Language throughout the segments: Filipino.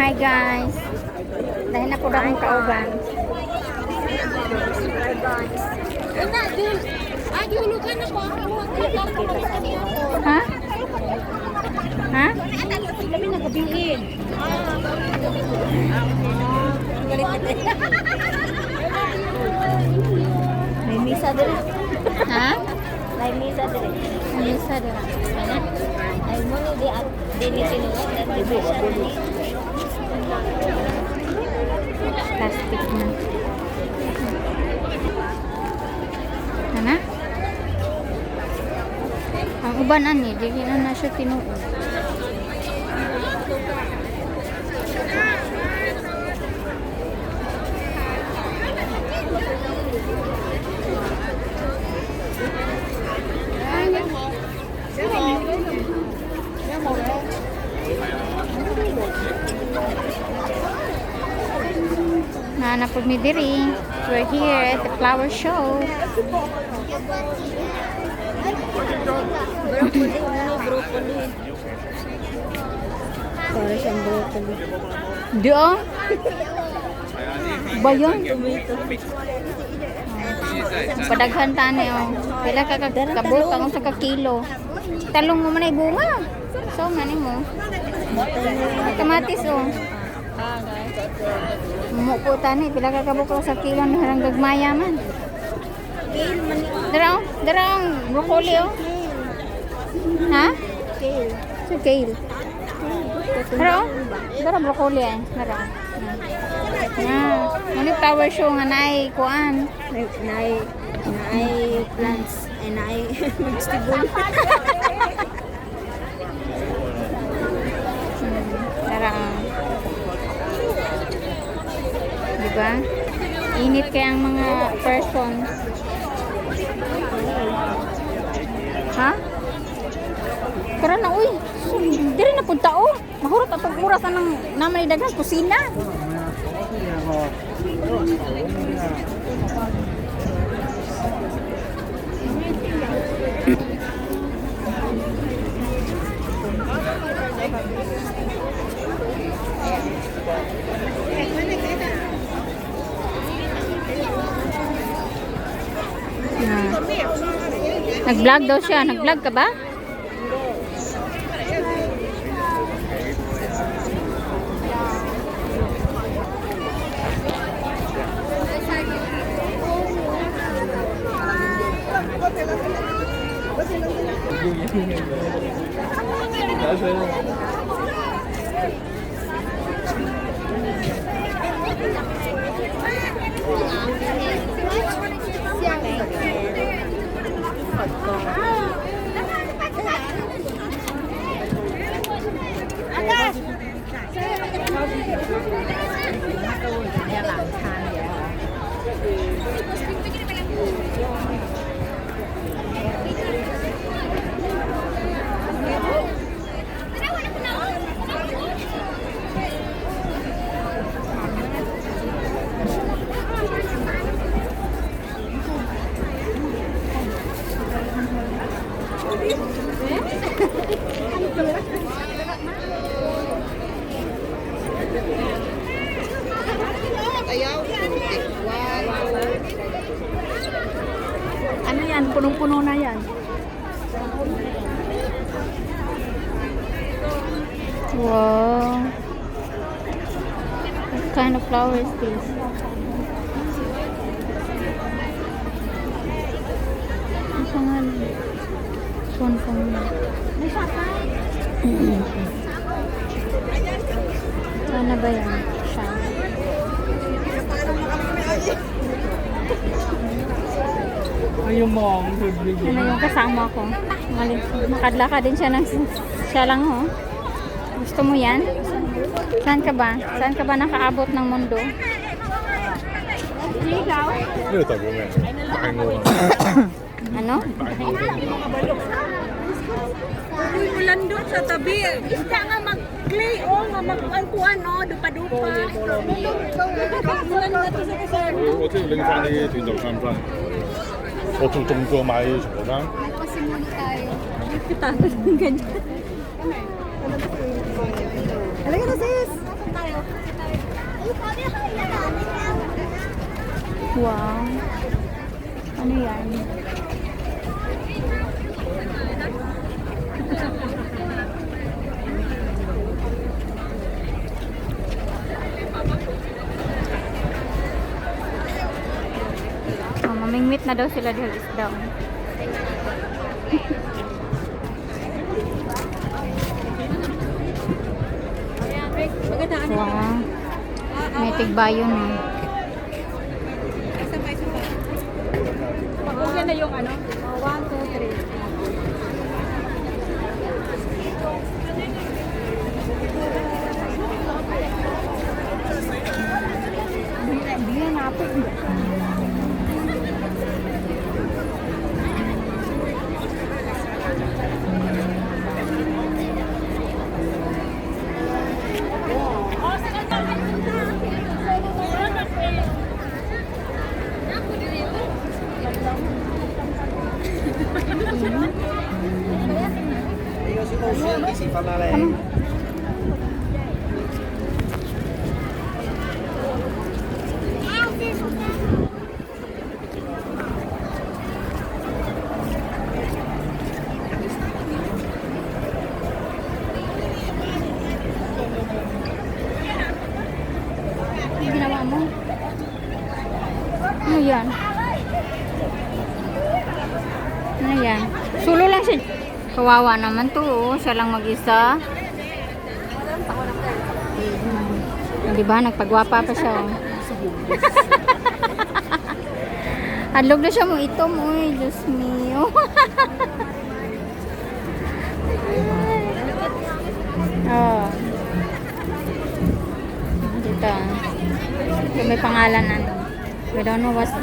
Hi guys. Dahil na po akong kauban. Ha? Ha? Kami nagabihin. May misa din. Ha? May misa din. Alisa dira. Ay mo ni di at dinitinunod at di misa din. Plastic na. Ana? Ang uban ani, di na siya tinuod. Nanapod mi diri. We're here at the flower show. Broccoli, ano broccoli? Para siyang broccoli. Di oh. Ba yun? Tomato. Padaghan tani oh. Pila ka kabuk kung sa kilo. Talong mo man ay bunga. So mani mo. Kamatis oh. Mo po tani pila ka kabuk sa kilo ni harang gagmaya man. Kale man yun. Darang broccoli oh. Ha? Kale. So kale. Pero darang broccoli ay. Darang. Muni flower show nga naay kuan. Naay plants and naay vegetable. Darang. Diba? Init kaya ang mga person. Ha? Pero na, uy. Diri na punta, oh. Mahurot at pag-uras na ng naman idagang kusina. Nag-vlog daw siya. Nag-vlog ka ba? Ano yan? Punong-puno na yan. Wow. What kind of flower is this? Ang pangalan. Sunflower. Ano ba yan? Siya. Ayun mo, Ano yung kasama ko? Makadlaka din siya ng siya lang ho. Gusto mo yan? Saan ka ba? Saan ka ba nakaabot ng mundo? Ano ito mo? Ano? Ulan doon sa tabi. Kita nga mag-clay o nga mag-alkuan o. Dupa-dupa. Ulan na to sa kasama. 我即係拎翻啲斷袖衫翻嚟。我做動作買長衫。 Nagpasimuli tayo. Tapos ng ganyan. Halika na sis. Wow. Ano yan? Oh, mamingwit na daw sila dahil isda. Wow. May tigbayon eh. Pag-ugan na yung ano? 1, 2, 3. Biyan na po. Ano ginawa mo? Ano yan? Ano yan? Sulo lang siya. Kawawa naman to, oh. Siya lang mag-isa. Diba? Nagpagwapa pa siya, oh. Hadlog na siya mo itom, uy. Diyos mio. Oh. Dito. Ito may pangalan ano. We don't know what's this.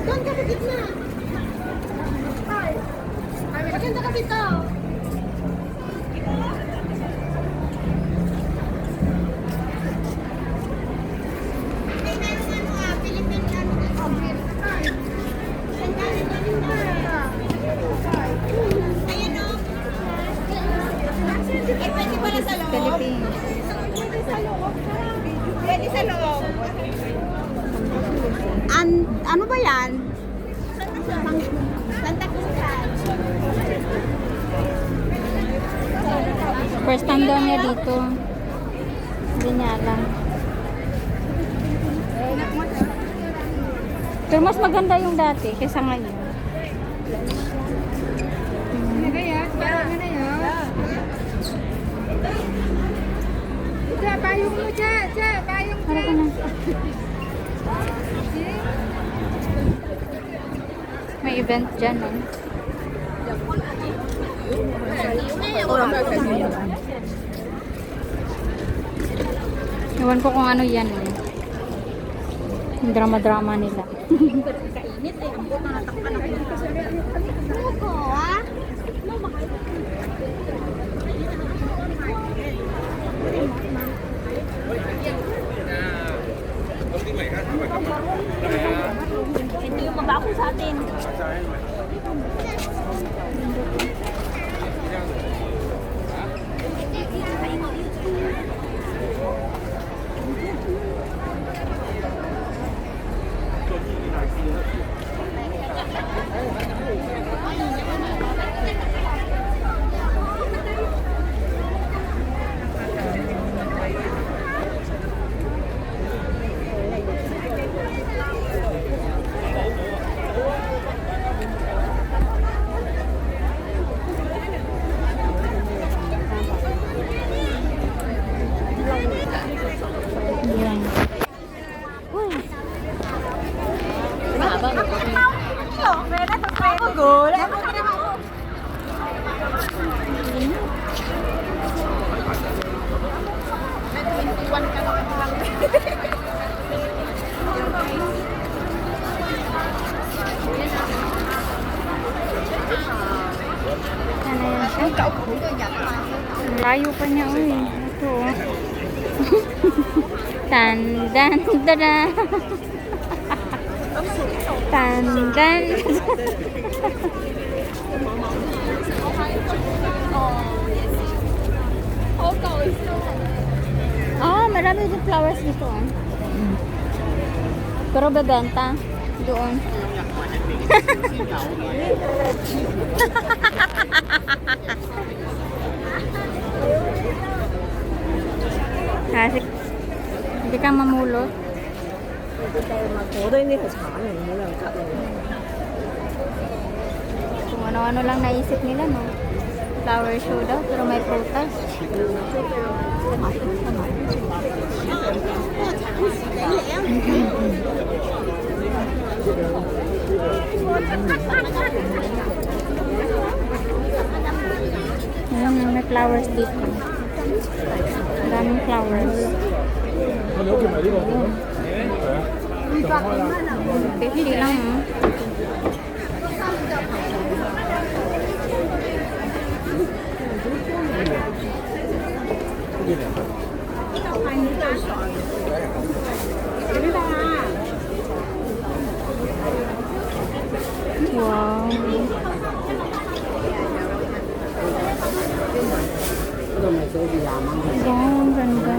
Doon ka sa gitna. Maganda ka dito. Philippines. Pwede sa loob. Ano ba yan? Santa Cruz. First time daw niya dito. Hindi niya alam. Pero mas maganda yung dati kaysa ngayon. Payong mo, payong Para ka na. May event dyan, no? Ewan ko kung ano yan, eh. Yung drama-drama nila. Hindi yung mabaho sa atin. Kayo pa niya, uy. Ito. Tan, dan, dada. Tan, dan. Ah, marami din flowers dito. Oh. Pero bebenta doon. Kasi hindi ka mamulot. Kung ano-ano lang naisip nila, no? Flower show daw, pero may prutas. Ayan, may flowers dito. Daming flowers. 你屋企咪呢個係啊， 50 lang, oh. Wow. Wow, ang ganda.